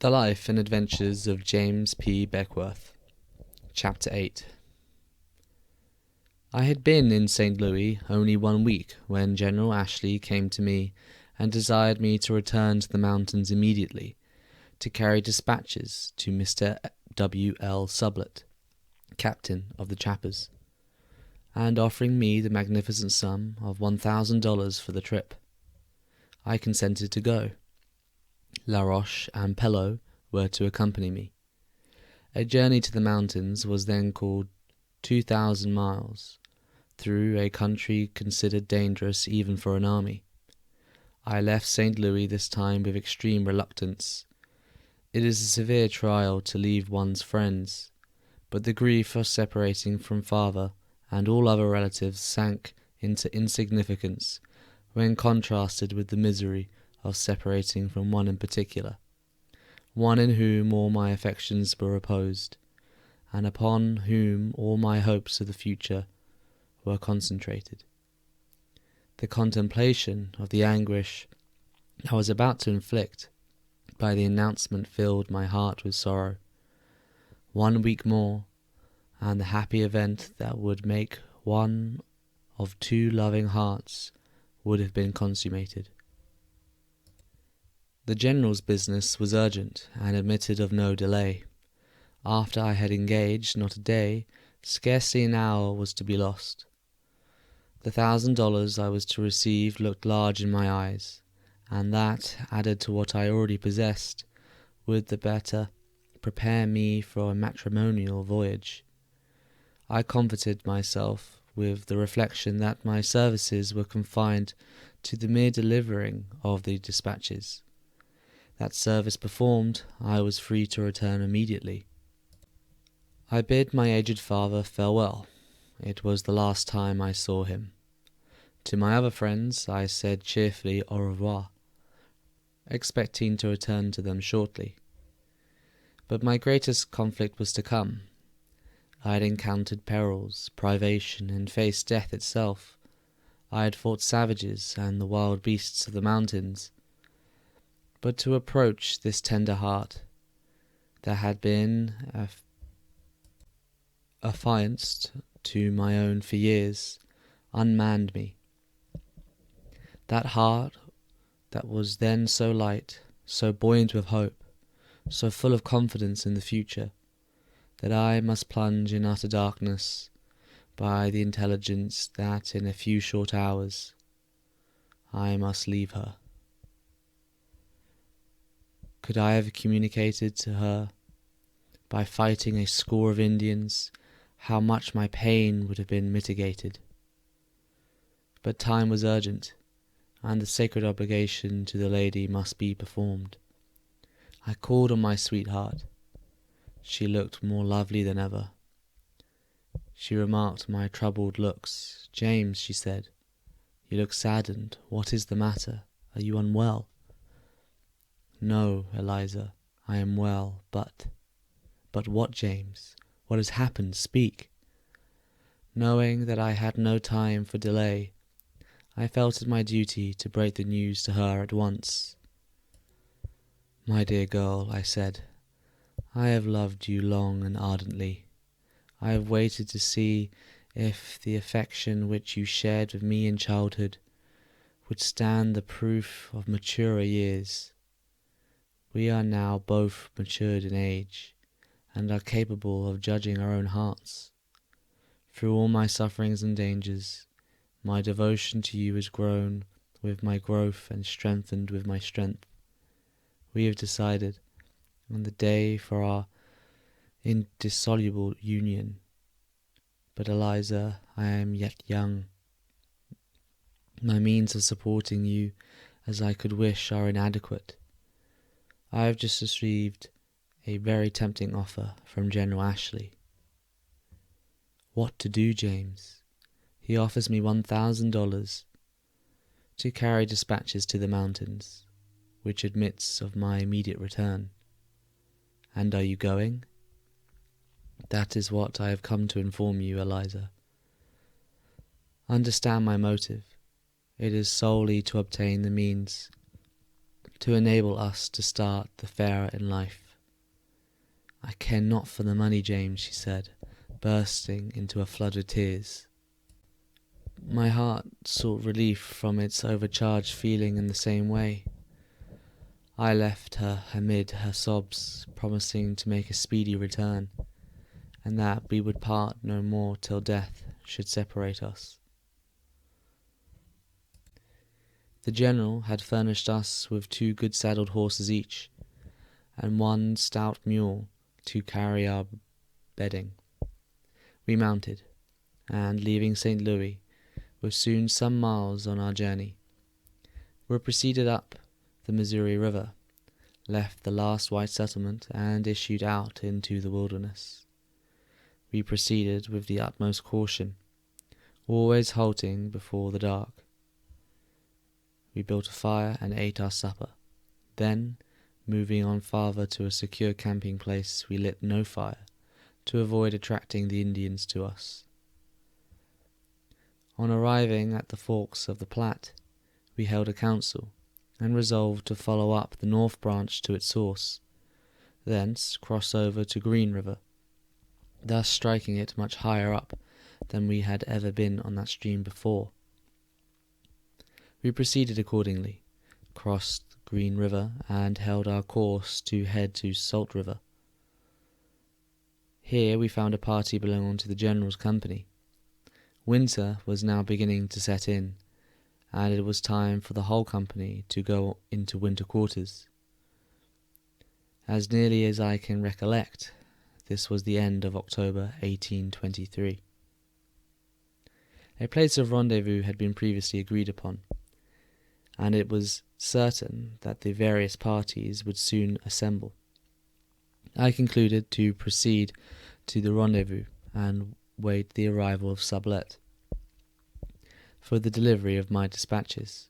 The Life and Adventures of James P. Beckwourth. Chapter 8. I had been in St. Louis only 1 week when General Ashley came to me and desired me to return to the mountains immediately, to carry dispatches to Mr. W. L. Sublett, captain of the trappers, and offering me the magnificent sum of $1,000 for the trip. I consented to go. La Roche and Pelot were to accompany me. A journey to the mountains was then called 2,000 miles, through a country considered dangerous even for an army. I left St. Louis this time with extreme reluctance. It is a severe trial to leave one's friends, but the grief of separating from father and all other relatives sank into insignificance when contrasted with the misery of separating from one in particular, one in whom all my affections were reposed, and upon whom all my hopes of the future were concentrated. The contemplation of the anguish I was about to inflict by the announcement filled my heart with sorrow. 1 week more, and the happy event that would make one of two loving hearts would have been consummated. The General's business was urgent and admitted of no delay. After I had engaged not a day, scarcely an hour was to be lost. The $1,000 I was to receive looked large in my eyes, and that, added to what I already possessed, would the better prepare me for a matrimonial voyage. I comforted myself with the reflection that my services were confined to the mere delivering of the dispatches. That service performed, I was free to return immediately. I bid my aged father farewell. It was the last time I saw him. To my other friends I said cheerfully au revoir, expecting to return to them shortly. But my greatest conflict was to come. I had encountered perils, privation, and faced death itself. I had fought savages and the wild beasts of the mountains. But to approach this tender heart, that had been affianced to my own for years, unmanned me. That heart that was then so light, so buoyant with hope, so full of confidence in the future, that I must plunge in utter darkness by the intelligence that in a few short hours I must leave her. Could I have communicated to her, by fighting a score of Indians, how much my pain would have been mitigated? But time was urgent, and the sacred obligation to the lady must be performed. I called on my sweetheart. She looked more lovely than ever. She remarked my troubled looks. "James," she said, "you look saddened. What is the matter? Are you unwell?" "No, Eliza, I am well, but—" "But what, James? What has happened? Speak." Knowing that I had no time for delay, I felt it my duty to break the news to her at once. "My dear girl," I said, "I have loved you long and ardently. I have waited to see if the affection which you shared with me in childhood would stand the proof of maturer years. We are now both matured in age, and are capable of judging our own hearts. Through all my sufferings and dangers, my devotion to you has grown with my growth and strengthened with my strength. We have decided on the day for our indissoluble union. But, Eliza, I am yet young. My means of supporting you as I could wish are inadequate. I have just received a very tempting offer from General Ashley." "What to do, James?" "He offers me $1,000 to carry dispatches to the mountains, which admits of my immediate return." "And are you going?" "That is what I have come to inform you, Eliza. Understand my motive. It is solely to obtain the means to enable us to start the fairer in life. "I care not for the money, James," she said, bursting into a flood of tears. My heart sought relief from its overcharged feeling in the same way. I left her amid her sobs, promising to make a speedy return, and that we would part no more till death should separate us. The General had furnished us with 2 good saddled horses each, and 1 stout mule to carry our bedding. We mounted, and, leaving St. Louis, were soon some miles on our journey. We proceeded up the Missouri River, left the last white settlement, and issued out into the wilderness. We proceeded with the utmost caution, always halting before the dark. We built a fire and ate our supper. Then, moving on farther to a secure camping place, we lit no fire, to avoid attracting the Indians to us. On arriving at the forks of the Platte, we held a council, and resolved to follow up the north branch to its source, thence cross over to Green River, thus striking it much higher up than we had ever been on that stream before. We proceeded accordingly, crossed Green River, and held our course to head to Salt River. Here we found a party belonging to the General's company. Winter was now beginning to set in, and it was time for the whole company to go into winter quarters. As nearly as I can recollect, this was the end of October 1823. A place of rendezvous had been previously agreed upon, and it was certain that the various parties would soon assemble. I concluded to proceed to the rendezvous and wait the arrival of Sublette for the delivery of my dispatches,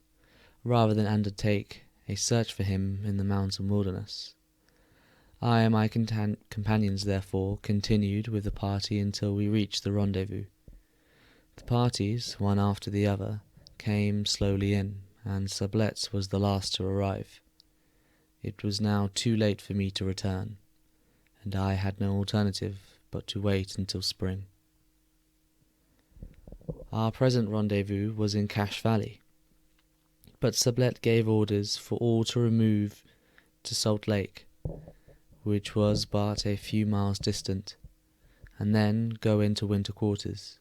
rather than undertake a search for him in the mountain wilderness. I and my companions, therefore, continued with the party until we reached the rendezvous. The parties, one after the other, came slowly in, and Sublette's was the last to arrive. It was now too late for me to return, and I had no alternative but to wait until spring. Our present rendezvous was in Cache Valley, but Sublette gave orders for all to remove to Salt Lake, which was but a few miles distant, and then go into winter quarters.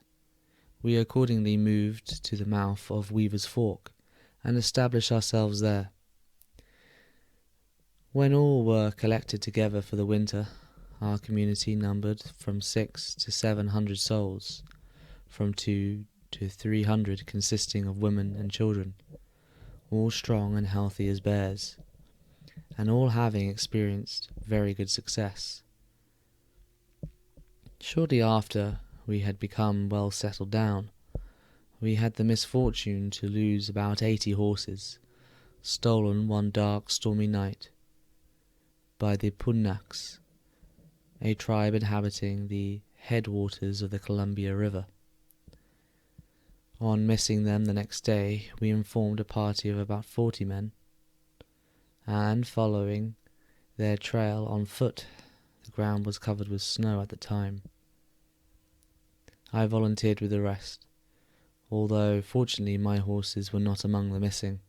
We accordingly moved to the mouth of Weaver's Fork, and established ourselves there. When all were collected together for the winter, our community numbered from 600 to 700 souls, from 200 to 300 consisting of women and children, all strong and healthy as bears, and all having experienced very good success. Shortly after we had become well settled down, we had the misfortune to lose about 80 horses, stolen one dark stormy night by the Punnaks, a tribe inhabiting the headwaters of the Columbia River. On missing them the next day, we informed a party of about 40 men, and following their trail on foot, the ground was covered with snow at the time. I volunteered with the rest, although fortunately my horses were not among the missing.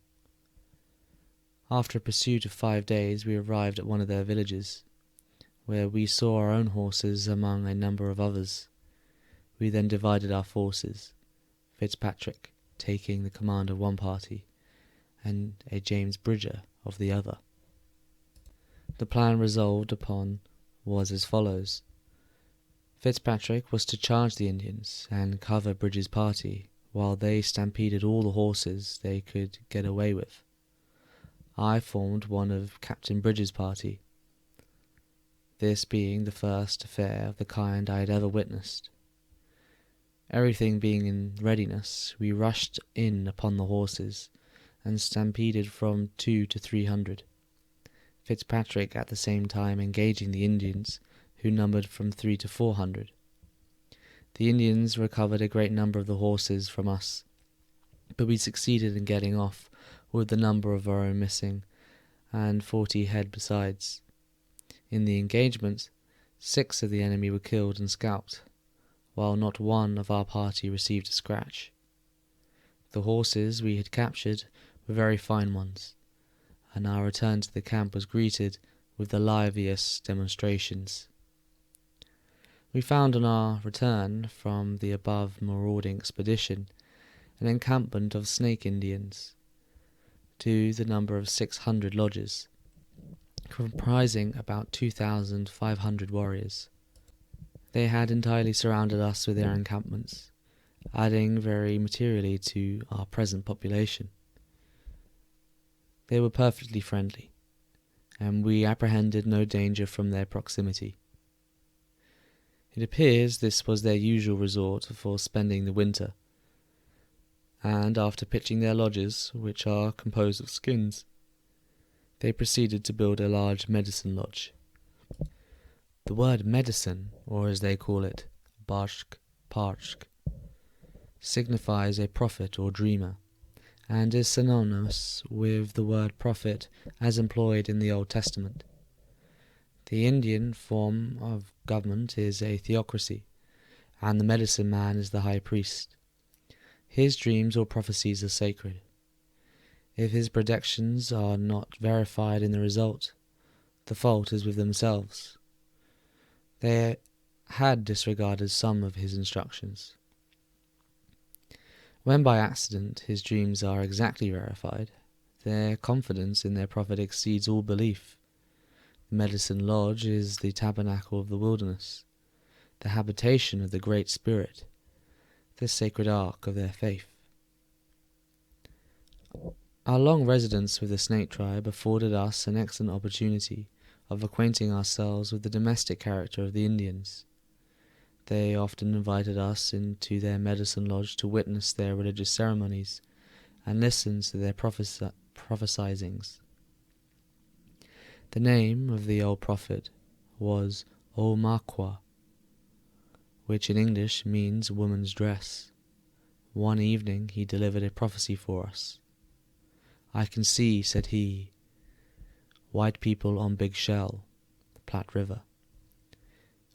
After a pursuit of 5 days, we arrived at one of their villages, where we saw our own horses among a number of others. We then divided our forces, Fitzpatrick taking the command of one party, and a James Bridger of the other. The plan resolved upon was as follows. Fitzpatrick was to charge the Indians and cover Bridger's party, while they stampeded all the horses they could get away with. I formed one of Captain Bridger's party, this being the first affair of the kind I had ever witnessed. Everything being in readiness, we rushed in upon the horses, and stampeded from 200 to 300, Fitzpatrick at the same time engaging the Indians, who numbered from 300 to 400. The Indians recovered a great number of the horses from us, but we succeeded in getting off with the number of our own missing, and 40 head besides. In the engagement, 6 of the enemy were killed and scalped, while not one of our party received a scratch. The horses we had captured were very fine ones, and our return to the camp was greeted with the liveliest demonstrations. We found on our return from the above marauding expedition an encampment of Snake Indians, to the number of 600 lodges, comprising about 2,500 warriors. They had entirely surrounded us with their encampments, adding very materially to our present population. They were perfectly friendly, and we apprehended no danger from their proximity. It appears this was their usual resort for spending the winter, and after pitching their lodges, which are composed of skins, they proceeded to build a large medicine lodge. The word medicine, or as they call it, parshk, signifies a prophet or dreamer, and is synonymous with the word prophet as employed in the Old Testament. The Indian form of government is a theocracy, and the medicine man is the high priest. His dreams or prophecies are sacred. If his predictions are not verified in the result, the fault is with themselves. They had disregarded some of his instructions. When by accident his dreams are exactly verified, their confidence in their prophet exceeds all belief. The medicine lodge is the tabernacle of the wilderness, the habitation of the Great Spirit, the sacred ark of their faith. Our long residence with the Snake tribe afforded us an excellent opportunity of acquainting ourselves with the domestic character of the Indians. They often invited us into their medicine lodge to witness their religious ceremonies and listen to their prophesyings. The name of the old prophet was Omakwa, which in English means woman's dress. One evening he delivered a prophecy for us. "I can see," said he, "white people on Big Shell, the Platte River.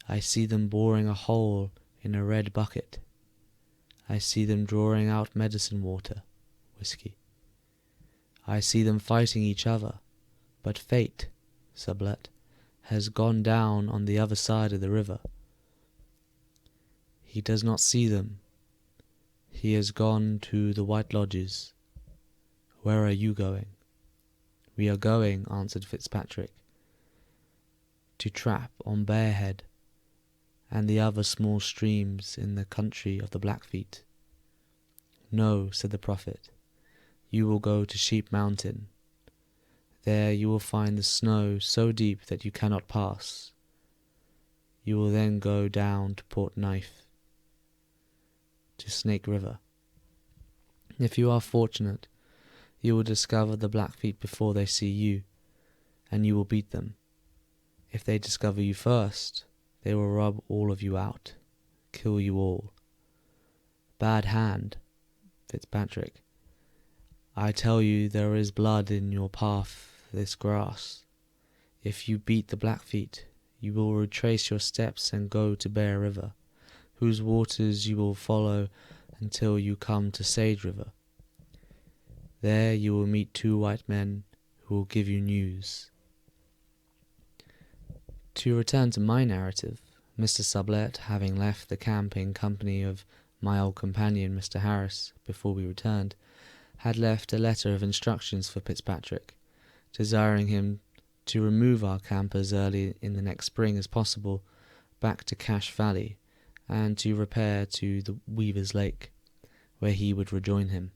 I see them boring a hole in a red bucket. I see them drawing out medicine water, whiskey. I see them fighting each other, but fate, Sublet, has gone down on the other side of the river. He does not see them. He has gone to the White Lodges. Where are you going?" "We are going," answered Fitzpatrick, "to trap on Bearhead and the other small streams in the country of the Blackfeet." "No," said the prophet, "you will go to Sheep Mountain. There you will find the snow so deep that you cannot pass. You will then go down to Port Knife, to Snake River. If you are fortunate, you will discover the Blackfeet before they see you, and you will beat them. If they discover you first, they will rub all of you out, kill you all. Bad hand, Fitzpatrick. I tell you there is blood in your path, this grass. If you beat the Blackfeet, you will retrace your steps and go to Bear River, whose waters you will follow until you come to Sage River. There you will meet 2 white men who will give you news." To return to my narrative, Mr. Sublet, having left the camp in company of my old companion Mr. Harris before we returned, had left a letter of instructions for Fitzpatrick, desiring him to remove our camp as early in the next spring as possible back to Cache Valley, and to repair to the Weaver's Lake, where he would rejoin him.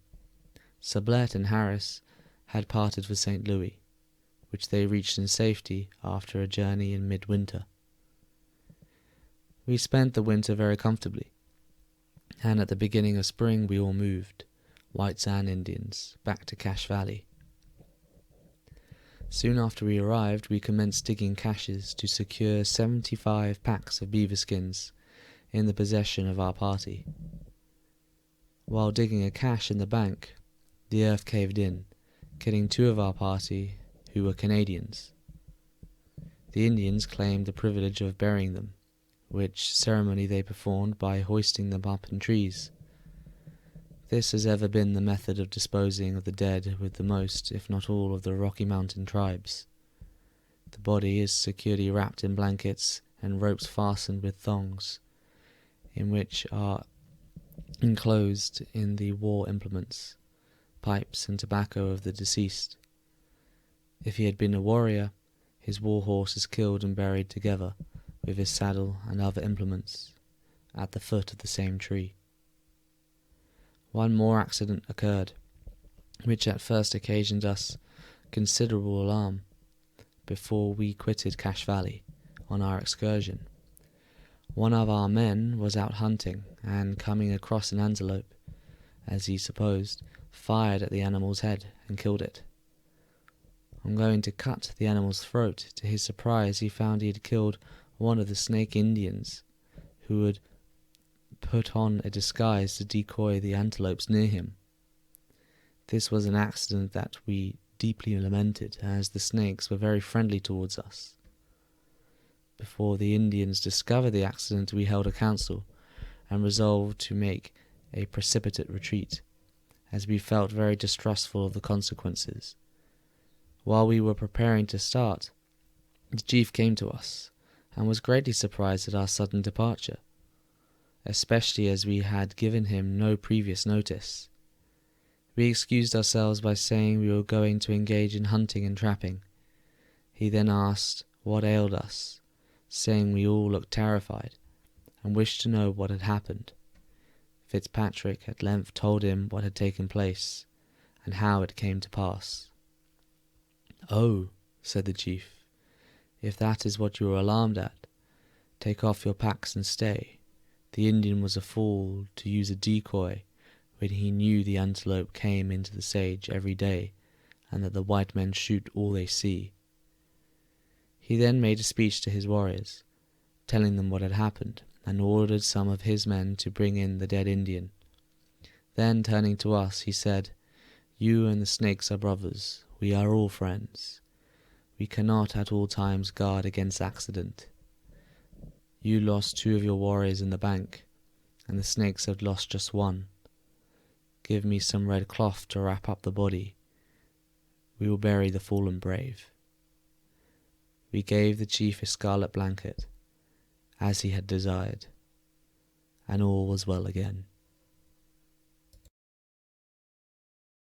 Sublet and Harris had parted for St. Louis, which they reached in safety after a journey in midwinter. We spent the winter very comfortably, and at the beginning of spring we all moved, whites and Indians, back to Cache Valley. Soon after we arrived, we commenced digging caches to secure 75 packs of beaver skins in the possession of our party. While digging a cache in the bank, the earth caved in, killing 2 of our party who were Canadians. The Indians claimed the privilege of burying them, which ceremony they performed by hoisting them up in trees. This has ever been the method of disposing of the dead with the most, if not all, of the Rocky Mountain tribes. The body is securely wrapped in blankets and ropes fastened with thongs, in which are enclosed in the war implements, pipes and tobacco of the deceased. If he had been a warrior, his war horse is killed and buried together with his saddle and other implements at the foot of the same tree. One more accident occurred, which at first occasioned us considerable alarm before we quitted Cache Valley on our excursion. One of our men was out hunting, and coming across an antelope, as he supposed, fired at the animal's head and killed it. On going to cut the animal's throat, to his surprise he found he had killed one of the Snake Indians, who had put on a disguise to decoy the antelopes near him. This was an accident that we deeply lamented, as the snakes were very friendly towards us. Before the Indians discovered the accident, we held a council, and resolved to make a precipitate retreat, as we felt very distrustful of the consequences. While we were preparing to start, the chief came to us, and was greatly surprised at our sudden departure, especially as we had given him no previous notice. We excused ourselves by saying we were going to engage in hunting and trapping. He then asked what ailed us, saying we all looked terrified, and wished to know what had happened. Fitzpatrick at length told him what had taken place, and how it came to pass. "Oh," said the chief, "if that is what you are alarmed at, take off your packs and stay. The Indian was a fool to use a decoy when he knew the antelope came into the sage every day, and that the white men shoot all they see." He then made a speech to his warriors, telling them what had happened, and ordered some of his men to bring in the dead Indian. Then, turning to us, he said, "You and the snakes are brothers. We are all friends. We cannot at all times guard against accident. You lost 2 of your warriors in the bank, and the snakes have lost just 1. Give me some red cloth to wrap up the body. We will bury the fallen brave." We gave the chief a scarlet blanket, as he had desired, and all was well again.